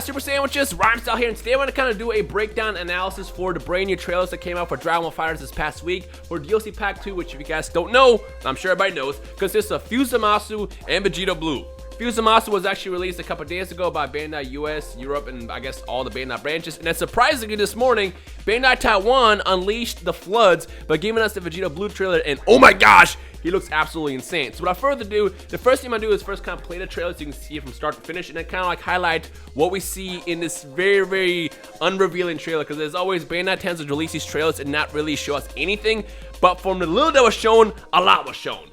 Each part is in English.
guys, Super Sandwiches, Rhymestyle here, and today I want to kind of do a breakdown analysis for the brand new trailers that came out for Dragon Ball FighterZ this past week for DLC Pack 2, which if you guys don't know, I'm sure everybody knows, consists of FUSED ZAMASU and Vegito Blue. FUSED ZAMASU was actually released a couple days ago by Bandai US, Europe, and I guess all the Bandai branches, and then surprisingly this morning, Bandai Taiwan unleashed the floods by giving us the Vegito Blue trailer, and oh my gosh, he looks absolutely insane. So without further ado, the first thing I'm gonna do is first kind of play the trailer so you can see it from start to finish, and then kind of like highlight what we see in this very, very unrevealing trailer, because as always, Bandai tends to release these trailers and not really show us anything, but from the little that was shown, a lot was shown.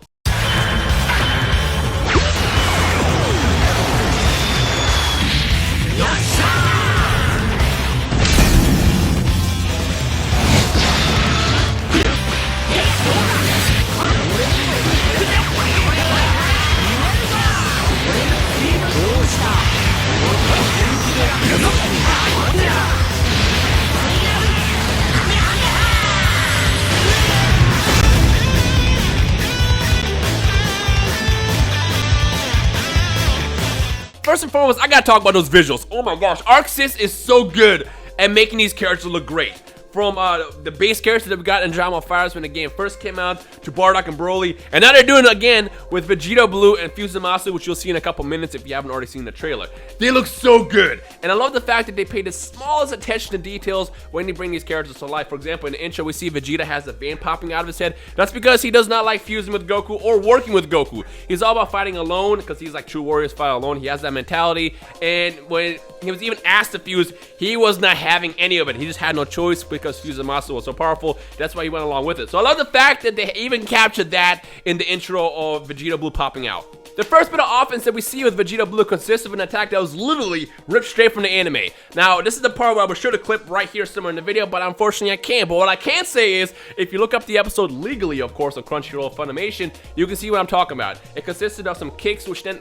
First and foremost, I gotta talk about those visuals. Oh my gosh, ArcSys is so good at making these characters look great. From the base characters that we got in Dragon Ball FighterZ when the game first came out, to Bardock and Broly, and now they're doing it again with Vegito Blue and FUSED ZAMASU, which you'll see in a couple minutes if you haven't already seen the trailer. They look so good, and I love the fact that they paid the smallest attention to details when they bring these characters to life. For example, in the intro, we see Vegeta has a vein popping out of his head. That's because he does not like fusing with Goku or working with Goku. He's all about fighting alone, because he's like true warriors fight alone. He has that mentality, and when he was even asked to fuse, he was not having any of it. He just had no choice because FUSED ZAMASU was so powerful. That's why he went along with it. So I love the fact that they even captured that in the intro of Vegito Blue popping out. The first bit of offense that we see with Vegito Blue consists of an attack that was literally ripped straight from the anime. Now, this is the part where I was sure to clip right here somewhere in the video, but unfortunately I can't. But what I can say is, if you look up the episode legally, of course, on Crunchyroll Funimation, you can see what I'm talking about. It consisted of some kicks, which then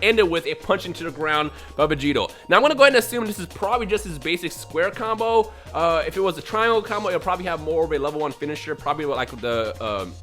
ended with a punch into the ground by Vegito. Now, I'm gonna go ahead and assume this is probably just his basic square combo. If it was a triangle combo, it'll probably have more of a level 1 finisher, probably like the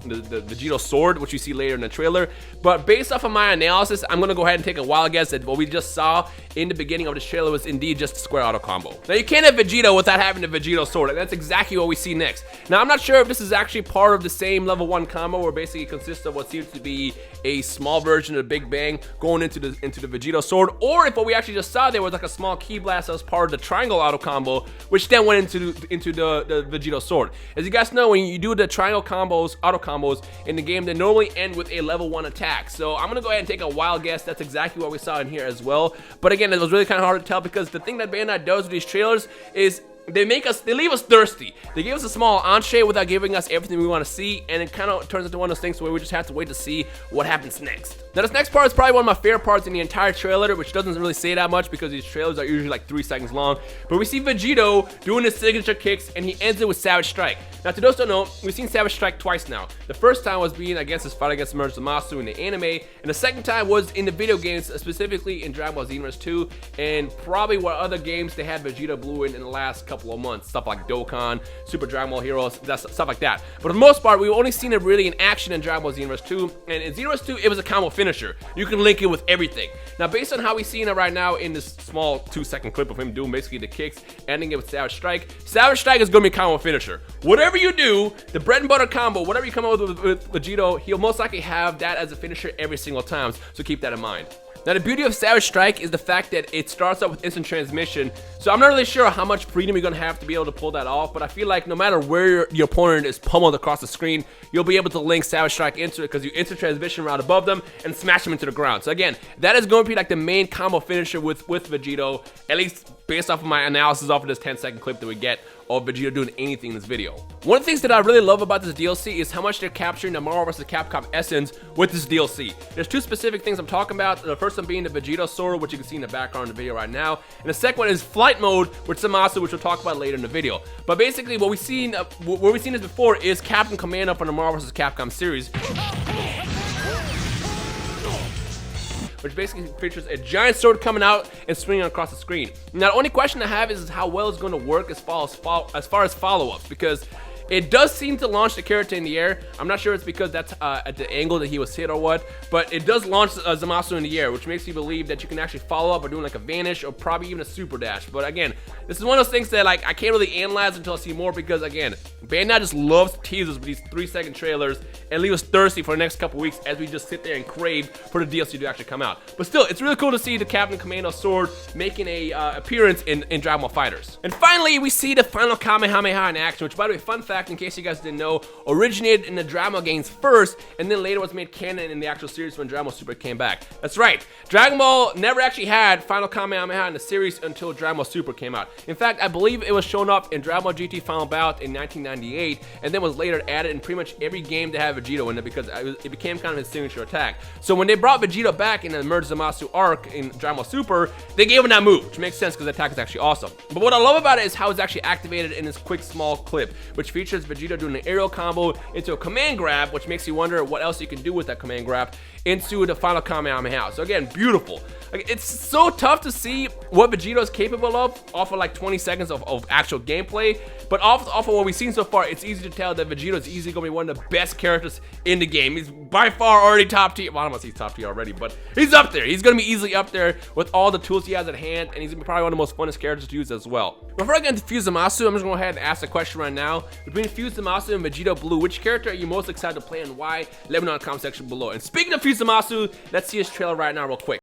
Vegito sword, which you see later in the trailer. But based off of my analysis, I'm gonna go ahead and take a wild guess that what we just saw in the beginning of this trailer was indeed just a square auto combo. Now, you can't have Vegito without having the Vegito sword, and that's exactly what we see next. Now, I'm not sure if this is actually part of the same level 1 combo, where basically it consists of what seems to be a small version of the Big Bang going into the Vegito sword, or if what we actually just saw there was like a small key blast that was part of the triangle auto combo, which then went into the Vegito sword. As you guys know, when you do the triangle combos, auto combos in the game, they normally end with a level 1 attack. So I'm gonna go ahead and take a wild guess that's exactly what we saw in here as well. But again, it was really kind of hard to tell, because the thing that Bandai does with these trailers is they leave us thirsty. They give us a small entree without giving us everything we want to see, and it kind of turns into one of those things where we just have to wait to see what happens next. Now, this next part is probably one of my favorite parts in the entire trailer, which doesn't really say that much because these trailers are usually like 3 seconds long. But we see Vegito doing his signature kicks, and he ends it with Savage Strike. Now, to those who don't know, we've seen Savage Strike twice now. The first time was being against his fight against FUSED ZAMASU in the anime, and the second time was in the video games, specifically in Dragon Ball Xenoverse 2, and probably what other games they had Vegito Blue in the last couple of months. Stuff like Dokkan, Super Dragon Ball Heroes, stuff like that. But for the most part, we've only seen it really in action in Dragon Ball Xenoverse 2, and in Xenoverse 2, it was a combo finisher. You can link it with everything. Now, based on how we're seeing it right now in this small 2-second clip of him doing basically the kicks, ending it with Savage Strike is going to be a combo finisher. Whatever you do, the bread and butter combo, whatever you come up with Vegito, he'll most likely have that as a finisher every single time, so keep that in mind. Now, the beauty of Savage Strike is the fact that it starts out with instant transmission, so I'm not really sure how much freedom you're going to have to be able to pull that off, but I feel like no matter where your opponent is pummeled across the screen, you'll be able to link Savage Strike into it, because you instant transmission right above them and smash them into the ground. So again, that is going to be like the main combo finisher with Vegito, at least based off of my analysis off of this 10-second clip that we get of Vegeta doing anything in this video. One of the things that I really love about this DLC is how much they're capturing the Marvel vs. Capcom essence with this DLC. There's 2 specific things I'm talking about. The first one being the Vegito sword, which you can see in the background of the video right now, and the second one is flight mode with Zamasu, which we'll talk about later in the video. But basically, what we've seen this before is Captain Commando from the Marvel vs. Capcom series, which basically features a giant sword coming out and swinging across the screen. Now, the only question I have is how well it's going to work as far as follow-ups, because It does seem to launch the character in the air. I'm not sure it's because that's at the angle that he was hit or what, but it does launch Zamasu in the air, which makes me believe that you can actually follow up by doing like a vanish or probably even a super dash. But again, this is one of those things that like I can't really analyze until I see more, because again, Bandai just loves to tease us with these 3-second trailers and leave us thirsty for the next couple weeks as we just sit there and crave for the DLC to actually come out. But still, it's really cool to see the Captain Commando sword making a appearance in Dragon Ball FighterZ. And finally, we see the final Kamehameha in action, which, by the way, fun fact in case you guys didn't know, originated in the Dragon Ball games first, and then later was made canon in the actual series when Dragon Ball Super came back. That's right, Dragon Ball never actually had final Kamehameha in the series until Dragon Ball Super came out. In fact, I believe it was shown up in Dragon Ball GT Final Bout in 1998, and then was later added in pretty much every game that had Vegito in it, because it became kind of his signature attack. So when they brought Vegito back in the Merge Zamasu arc in Dragon Ball Super, they gave him that move, which makes sense because the attack is actually awesome. But what I love about it is how it's actually activated in this quick small clip, which features Vegito doing an aerial combo into a command grab, which makes you wonder what else you can do with that command grab into the final Kamehameha. So again, beautiful. Like, it's so tough to see what Vegito is capable of off of like 20 seconds of actual gameplay, but off of what we've seen so far, it's easy to tell that Vegito is easily going to be one of the best characters in the game. He's by far already top tier. Well, I don't know if he's top tier already, but he's up there. He's going to be easily up there with all the tools he has at hand, and he's going to be probably one of the most funnest characters to use as well. Before I get into FUSED ZAMASU, I'm just going to go ahead and ask a question right now. Between FUSED ZAMASU and Vegito Blue, which character are you most excited to play and why? Let me know in the comment section below. And speaking of FUSED ZAMASU, let's see his trailer right now real quick.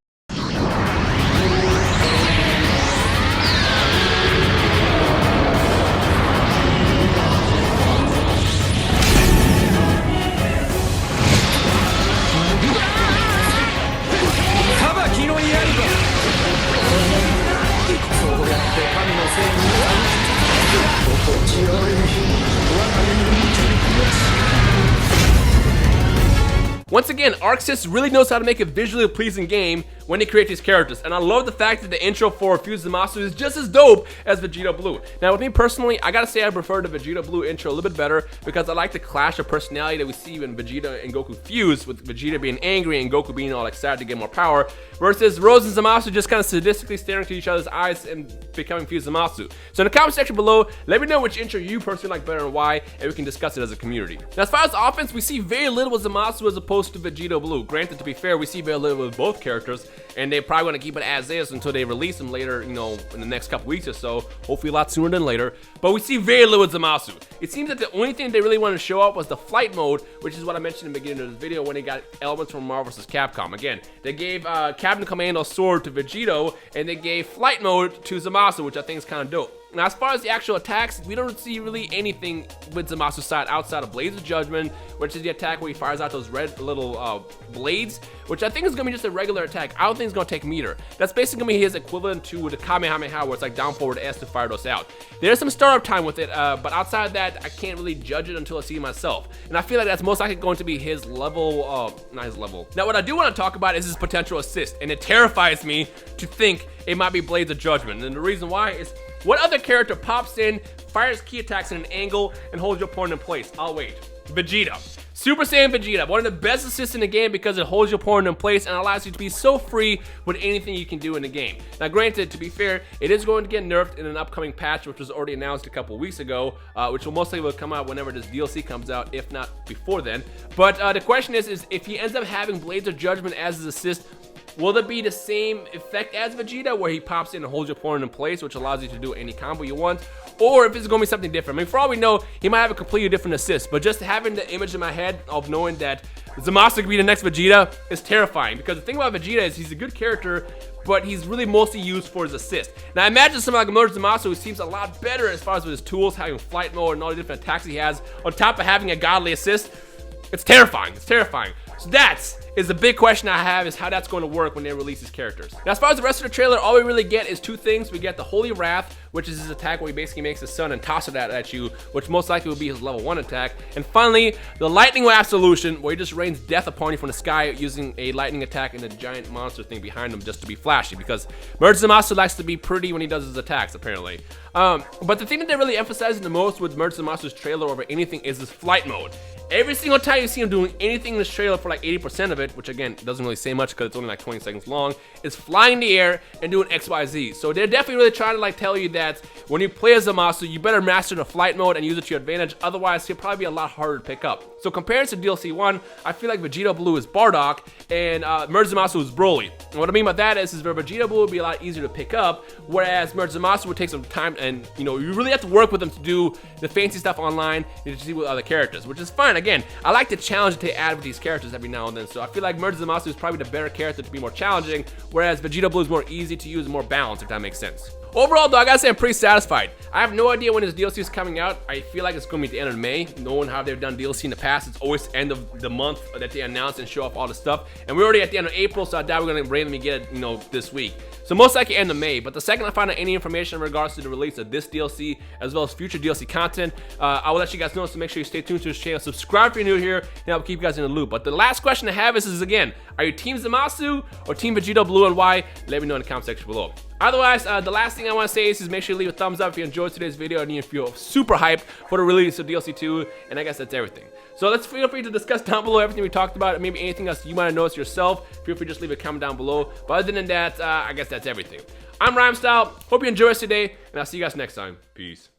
Once again, ArcSys really knows how to make a visually pleasing game when they create these characters, and I love the fact that the intro for FUSED ZAMASU is just as dope as Vegito Blue. Now, with me personally, I gotta say I prefer the Vegito Blue intro a little bit better, because I like the clash of personality that we see when Vegeta and Goku fuse, with Vegeta being angry and Goku being all excited to get more power, versus Rose and Zamasu just kind of sadistically staring into each other's eyes and becoming FUSED ZAMASU. So in the comment section below, let me know which intro you personally like better and why, and we can discuss it as a community. Now, as far as offense, we see very little with Zamasu as opposed to Vegito Blue. Granted, to be fair, we see very little with both characters, and they probably want to keep it as is until they release them later, you know, in the next couple weeks or so, hopefully a lot sooner than later. But we see very little with Zamasu. It seems that the only thing they really wanted to show up was the flight mode, which is what I mentioned in the beginning of this video when they got elements from Marvel vs. Capcom. Again, they gave Captain Commando's sword to Vegito, and they gave flight mode to Zamasu, which I think is kind of dope. Now, as far as the actual attacks, we don't see really anything with Zamasu's side outside of Blaze of Judgment, which is the attack where he fires out those red little blades, which I think is going to be just a regular attack. I don't think it's going to take meter. That's basically going to be his equivalent to the Kamehameha, where it's like down forward S to fire those out. There's some startup time with it, but outside of that, I can't really judge it until I see it myself. And I feel like that's most likely going to be his level, not his level. Now, what I do want to talk about is his potential assist, and it terrifies me to think it might be Blades of Judgment. And the reason why is, what other character pops in, fires key attacks at an angle, and holds your opponent in place? I'll wait. Vegeta. Super Saiyan Vegeta, one of the best assists in the game because it holds your opponent in place and allows you to be so free with anything you can do in the game. Now, granted, to be fair, it is going to get nerfed in an upcoming patch, which was already announced a couple weeks ago, which will most likely come out whenever this DLC comes out, if not before then. But the question is if he ends up having Blades of Judgment as his assist, will there be the same effect as Vegeta, where he pops in and holds your opponent in place, which allows you to do any combo you want? Or if it's going to be something different? I mean, for all we know, he might have a completely different assist, but just having the image in my head of knowing that Zamasu could be the next Vegeta is terrifying, because the thing about Vegeta is he's a good character, but he's really mostly used for his assist. Now, imagine someone like Merge Zamasu, who seems a lot better as far as with his tools, having flight mode and all the different attacks he has, on top of having a godly assist. It's terrifying. It's terrifying. So that's the big question I have, is how that's going to work when they release these characters. Now, as far as the rest of the trailer, all we really get is two things. We get the Holy Wrath, which is his attack where he basically makes the sun and tosses that at you, which most likely will be his level 1 attack. And finally, the Lightning Absolution, where he just rains death upon you from the sky using a lightning attack and a giant monster thing behind him just to be flashy, because Merge Zamasu likes to be pretty when he does his attacks, apparently. But the thing that they're really emphasizing the most with Merge Zamasu's trailer over anything is his flight mode. Every single time you see him doing anything in this trailer for like 80% of it, which again doesn't really say much because it's only like 20 seconds long, is flying in the air and doing XYZ. So they're definitely really trying to like tell you that when you play as Zamasu, you better master the flight mode and use it to your advantage. Otherwise, he'll probably be a lot harder to pick up. So compared to DLC 1, I feel like Vegito Blue is Bardock and Merge Zamasu is Broly. And what I mean by that is where Vegito Blue would be a lot easier to pick up, whereas Merge Zamasu would take some time, and you know, you really have to work with them to do the fancy stuff online and to see with other characters, which is fine. Again, I like the challenge that they add with these characters every now and then, so I feel like Merge Zamasu is probably the better character to be more challenging, whereas Vegito Blue is more easy to use and more balanced, if that makes sense. Overall though, I gotta say I'm pretty satisfied. I have no idea when this DLC is coming out. I feel like it's gonna be at the end of May. Knowing how they've done DLC in the past, it's always end of the month that they announce and show off all the stuff. And we're already at the end of April, so I doubt we're gonna randomly get it, you know, this week. So most likely end of May. But the second I find out any information in regards to the release of this DLC, as well as future DLC content, I will let you guys know. So make sure you stay tuned to this channel. Subscribe if you're new here, and I'll keep you guys in the loop. But the last question I have is again, are you Team Zamasu or Team Vegito Blue, and why? Let me know in the comment section below. Otherwise, the last thing I want to say is make sure you leave a thumbs up if you enjoyed today's video and you feel super hyped for the release of DLC 2, and I guess that's everything. So let's feel free to discuss down below everything we talked about, and maybe anything else you might have noticed yourself. Feel free to just leave a comment down below. But other than that, I guess that's everything. I'm Rhymestyle. Hope you enjoy us today, and I'll see you guys next time. Peace.